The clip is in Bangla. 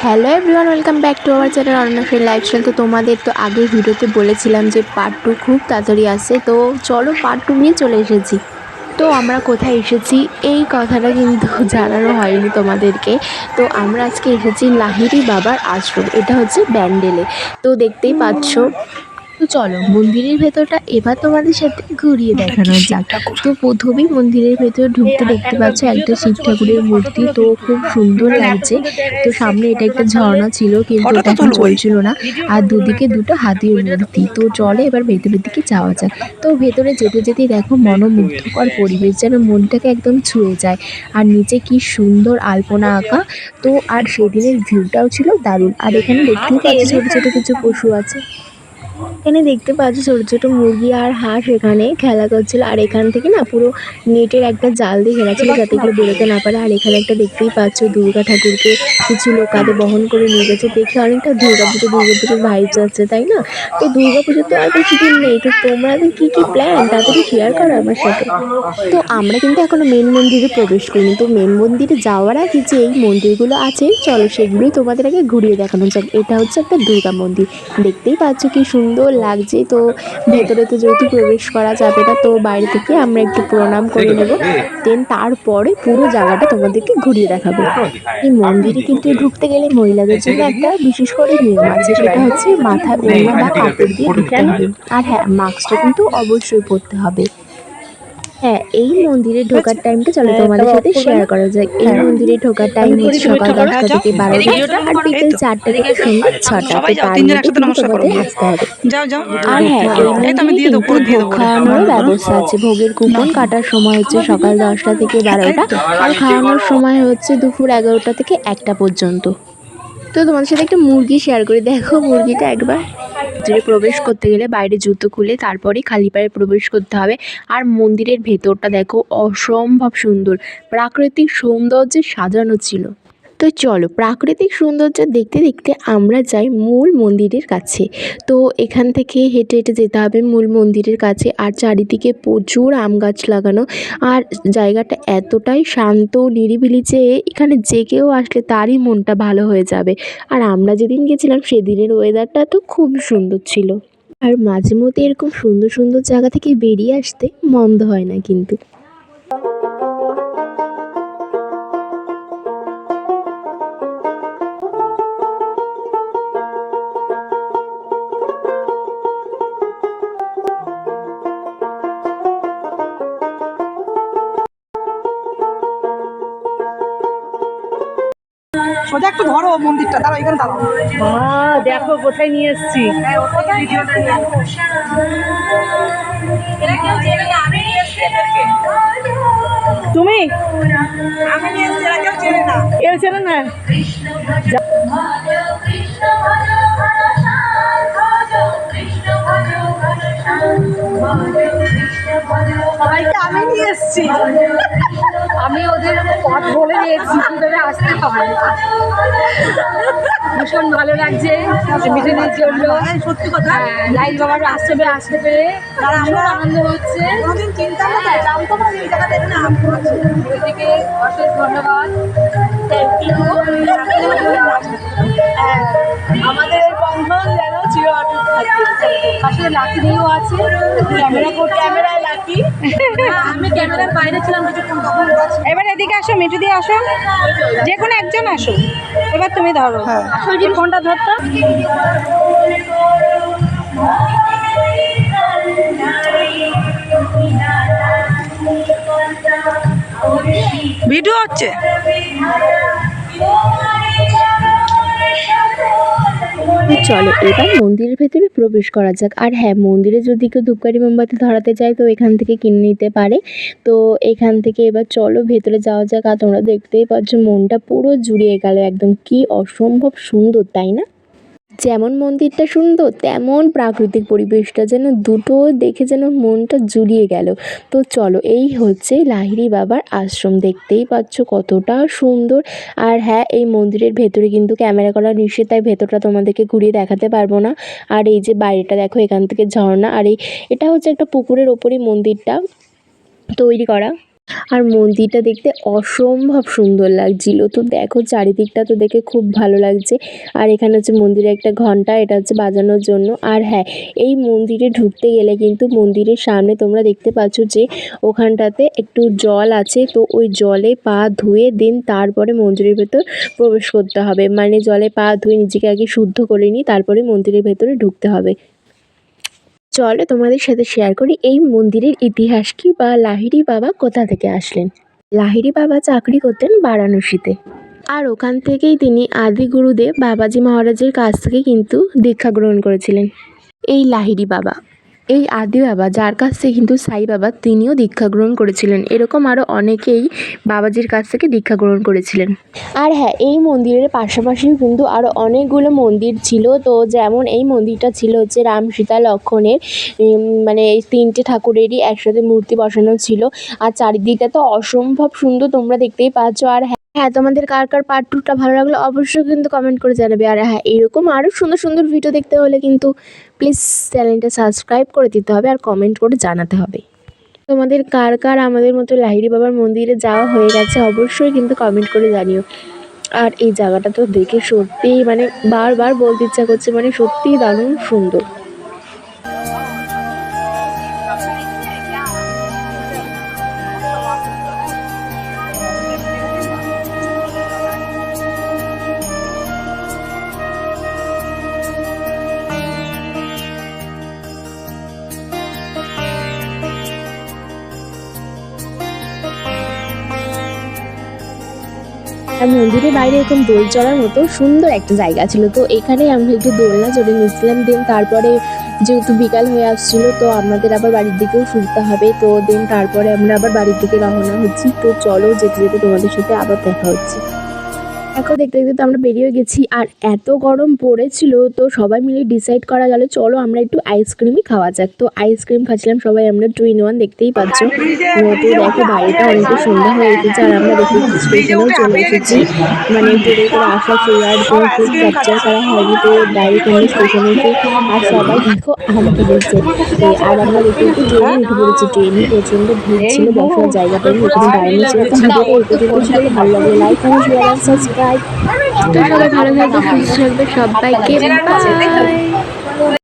Hello everyone, welcome back to our channel অনন্যাফের লাইফস্টাইল। তো তোমাদের তো আগের ভিডিওতে বলেছিলাম যে পার্ট 2 খুব তাড়াতাড়ি আসে, তো চলো পার্ট 2 নিয়ে চলে এসেছি। তো আমরা কোথায় এসেছি এই কথাটা কিন্তু জানানো হয়নি তোমাদেরকে। তো আমরা আজকে এসেছি লাহিড়ী বাবার আশ্রম, এটা হচ্ছে ব্যান্ডেলে। তো দেখতেই পাচ্ছ। তো চলো মন্দিরের ভেতরটা এবার তোমাদের সাথে ঘুরিয়ে দেখানো যাক। তো প্রথমেই মন্দিরের ভেতরে ঢুকতে দেখতে পাচ্ছ একটা শিব ঠাকুরের মূর্তি, তো খুব সুন্দর লাগছে। তো সামনে এটা একটা ঝর্ণা ছিল, কিন্তু এটা এখন চলছিল না। আর দুদিকে দুটো হাতির মূর্তি। তো চলে এবার ভেতরের দিকে যাওয়া যাক। তো ভেতরে যেতে যেতেই দেখো মনোমুগ্ধকর পরিবেশ, যেন মনটাকে একদম ছুঁয়ে যায়। আর নিচে কি সুন্দর আলপনা আঁকা। তো আর সেদিনের ভিউটাও ছিল দারুণ। আর এখানে দেখতেই পাচ্ছি ছোট ছোট কিছু পশু আছে। এখানে দেখতে পাচ্ছি ছোট ছোট মুরগি আর হাঁস এখানে খেলা করছিল। আর এখান থেকে না পুরো নেটের একটা জাল দিয়ে ঘেরা ছিল, যাতে এগুলো বেরোতে না পারে। আর এখানে একটা দেখতেই পাচ্ছ দুর্গা ঠাকুরকে কিছু লোক কাঁধে বহন করে নিয়ে গেছে। দেখে অনেকটা দুর্গাপুজোর ভাইবস আছে, তাই না? তো দুর্গাপুজো তো আর বেশি দিন নেই। তো তোমাদের কি কি প্ল্যান তাড়াতাড়ি শেয়ার করো আমার সাথে। তো আমরা কিন্তু এখনো মেন মন্দিরে প্রবেশ করিনি। তো মেন মন্দিরে যাওয়ার আগে যে এই মন্দিরগুলো আছে, চলো সেগুলোই তোমাদের আগে ঘুরিয়ে দেখানো যাক। এটা হচ্ছে একটা দুর্গা মন্দির, দেখতেই পাচ্ছ কি সুন্দর লাগছে। তো ভেতরে তো যেহেতু প্রবেশ করা যাবে না, তো বাইরে থেকে আমরা একটু প্রণাম করে নেব, দেন তারপরে পুরো জায়গাটা তোমাদেরকে ঘুরিয়ে দেখাবো। এই মন্দিরে কিন্তু ঢুকতে গেলে মহিলাদের জন্য একটা বিশেষ করে নিয়ম আছে, সেটা হচ্ছে মাথায় ওড়না বা কাপড় দিয়ে ঢুকতে হবে। আর হ্যাঁ, মাস্কটা কিন্তু অবশ্যই পরতে হবে। হ্যাঁ, এই মন্দিরে ঢোকার টাইমটা চলো তোমাদের সাথে শেয়ার করা যায়। এই মন্দিরে ঢোকার টাইম হচ্ছে সকাল 10টা থেকে 12টা আর বিকেল 4টা থেকে সন্ধ্যা 6টা। তো তার মধ্যে কিন্তু তোমাদের আসতে হবে। আর হ্যাঁ, এই মন্দিরে কিন্তু ভোগ খাওয়ানোরও ব্যবস্থা আছে। ভোগের কুপন কাটার সময় হচ্ছে সকাল 10টা থেকে 12টা, আর খাওয়ানোর সময় হচ্ছে দুপুর 11টা থেকে 1টা পর্যন্ত। তো তোমাদের সাথে একটা মুরগি শেয়ার করে দেখো মুরগিটা একবার। মন্দিরে প্রবেশ করতে গেলে বাইরে জুতো খুলে তারপরে খালি পায়ে প্রবেশ করতে হবে। আর মন্দিরের ভেতরটা দেখো অসম্ভব সুন্দর, প্রাকৃতিক সৌন্দর্যে সাজানো ছিল। তো চলো প্রাকৃতিক সৌন্দর্য দেখতে দেখতে আমরা যাই মূল মন্দিরের কাছে। তো এখান থেকে হেঁটে হেঁটে যেতে হবে মূল মন্দিরের কাছে। আর চারিদিকে প্রচুর আম গাছ লাগানো। আর জায়গাটা এতটাই শান্ত নিরিবিলি যে এখানে যে কেউ আসলে তারই মনটা ভালো হয়ে যাবে। আর আমরা যেদিন গেছিলাম সেদিনের ওয়েদারটা তো খুব সুন্দর ছিল। আর মাঝে মধ্যে এরকম সুন্দর সুন্দর জায়গা থেকে বেরিয়ে আসতে মন্দ হয় না কিন্তু। সোজা একটু ধরো মন্দিরটা, দাঁড়াও এখানে দাঁড়াও। দেখো কোথায় নিয়ে এসছি। তুমি কেউ চেনে না। সবাইকে আমি নিয়ে এসছি। আমি ওদের পথ বলে দিয়েছি কিভাবে আসতে হবে। ভীষণ ভালো লাগছে মিটিংয়ের জন্য। সত্যি কথা, লাইন বাবার আশ্রমে আসতে পেরে ভীষণ আনন্দ হচ্ছে। কোনোদিন চিন্তা না জানতো না এই জায়গাটা এখানে আম আছে। ওইদিকে অশেষ ধন্যবাদ, থ্যাংক ইউ। আমাদের এই বন্ধন যেন চির অটুট থাকে। পাশে লাকি দিয়েও আছে, ক্যামেরায় লাকি। আমি ক্যামেরার বাইরে ছিলাম কিছুক্ষণ তখন। এবার এদিকে আসো, মিঠু দিয়ে আসো, যে কোনো একজন আসো। এবার তুমি ধরো, সৌজি ফোনটা ধরতো। ভিডিও হচ্ছে। চলো এবার মন্দিরের ভেতরে প্রবেশ করা যাক। আর হ্যাঁ, মন্দিরে যদি কেউ ধূপকাঠি মোমবাতি ধরাতে চায় তো এখান থেকে কিনে নিতে পারে। তো এখান থেকে এবার চলো ভেতরে যাওয়া যাক। আর তোমরা দেখতেই পাচ্ছ মনটা পুরো জুড়িয়ে গেল একদম, কি অসম্ভব সুন্দর, তাই না? যেমন মন্দিরটা সুন্দর তেমন প্রাকৃতিক পরিবেশটা, যেন দুটো দেখে যেন মনটা জুড়িয়ে গেল। তো চলো এই হচ্ছে লাহিড়ী বাবার আশ্রম, দেখতেই পাচ্ছ কতটা সুন্দর। আর হ্যাঁ, এই মন্দিরের ভেতরে কিন্তু ক্যামেরা করা নিষেধ, তাই ভেতরটা তোমাদেরকে ঘুরিয়ে দেখাতে পারবো না। আর এই যে বাইরেটা দেখো, এখান থেকে ঝর্ণা। আর এটা হচ্ছে একটা পুকুরের ওপরই মন্দিরটা তৈরি করা। আর মন্দিরটা দেখতে অসম্ভব সুন্দর লাগছিল। তো দেখো চারিদিকটা তো দেখে খুব ভালো লাগছে। আর এখানে হচ্ছে মন্দিরে একটা ঘন্টা, এটা হচ্ছে বাজানোর জন্য। আর হ্যাঁ, এই মন্দিরে ঢুকতে গেলে কিন্তু মন্দিরের সামনে তোমরা দেখতে পাচ্ছ যে ওখানটাতে একটু জল আছে, তো ওই জলে পা ধুয়ে দেন তারপরে মন্দিরের ভেতর প্রবেশ করতে হবে। মানে জলে পা ধুয়ে নিজেকে আগে শুদ্ধ করে নিয়ে তারপরে মন্দিরের ভেতরে ঢুকতে হবে। চলো তোমাদের সাথে শেয়ার করি এই মন্দিরের ইতিহাস কি, বা লাহিড়ী বাবা কোথা থেকে আসলেন। লাহিড়ী বাবা চাকরি করতেন বারাণসীতে, আর ওখান থেকেই তিনি আদি গুরুদেব বাবাজি মহারাজের কাছ থেকে কিন্তু দীক্ষা গ্রহণ করেছিলেন। এই লাহিড়ী বাবা, এই আদি বাবা যার কাছ থেকে কিন্তু সাই বাবা তিনিও দীক্ষা গ্রহণ করেছিলেন। এরকম আরও অনেকেই বাবাজির কাছ থেকে দীক্ষা গ্রহণ করেছিলেন। আর হ্যাঁ, এই মন্দিরের পাশাপাশিও কিন্তু আরও অনেকগুলো মন্দির ছিল। তো যেমন এই মন্দিরটা ছিল হচ্ছে রাম সীতা লক্ষ্মণের, মানে এই তিনটে ঠাকুরেরই একসাথে মূর্তি বসানো ছিল। আর চারিদিকটা তো অসম্ভব সুন্দর, তোমরা দেখতেই পাচ্ছ। আর হ্যাঁ, তোমাদের কার কার পার্ট 2টা ভালো লাগলো অবশ্যই কিন্তু কমেন্ট করে জানাবে। আর হ্যাঁ, এরকম আরও সুন্দর সুন্দর ভিডিও দেখতে হলে কিন্তু প্লিজ চ্যানেলটা সাবস্ক্রাইব করে দিতে হবে আর কমেন্ট করে জানাতে হবে। তোমাদের কার কার আমাদের মতো লাহিড়ী বাবার মন্দিরে যাওয়া হয়ে গেছে অবশ্যই কিন্তু কমেন্ট করে জানিও। আর এই জায়গাটা তো দেখে সত্যিই মানে বারবার বলতে ইচ্ছা করছে, মানে সত্যিই দারুণ সুন্দর। আর মন্দিরের বাইরে এরকম দোল চড়ার মতো সুন্দর একটা জায়গা ছিল, তো এখানেই আমরা একটু দোলনা চড়ে নিয়েছিলাম। দেন তারপরে যেহেতু বিকাল হয়ে আসছিল, তো আমাদের আবার বাড়ির দিকেও ফিরতে হবে। তো দেন তারপরে আমরা আবার বাড়ির দিকে রওনা হচ্ছি। তো চলো যেতে যেতে তোমাদের সাথে আবার দেখা হচ্ছে। দেখো দেখতে দেখতে তো আমরা বেরিয়ে গেছি, আর এত গরম পড়েছিল তো সবাই মিলে ডিসাইড করা গেল চলো আমরা একটু আইসক্রিমই খাওয়া যাক। তো আইসক্রিম খাচ্ছিলাম সবাই আমরা 2 in 1, দেখতেই পাচ্ছ। তো দেখো বাইরেটা অনেকটা সন্ধ্যা হয়ে এসেছে, আর আমরা দেখতে স্টেশনেও চলে এসেছি। মানে ট্রেনে করে আসা সেই আর কোনো ফুড ক্যাপচার করা হয়নি, তো ডাইরেক্ট আমরা স্টেশনে এসে আর সবাই দেখো আমাকে দিচ্ছে। আর আমরা দেখতে দেখতে ট্রেনে উঠে পড়েছি। ট্রেনে প্রচণ্ড ভিড় ছিল, বসার জায়গা পাইনি, এখানে দাঁড়ানো ছিল। তো ভিডিওটা এই পর্যন্ত ছিল, ভালো লাগলে লাইক কমেন্ট শেয়ার আর সাবস্ক্রাইব। তো সবাই ভালো থাকবে, সুস্থ থাকবে, সবাইকে বাই।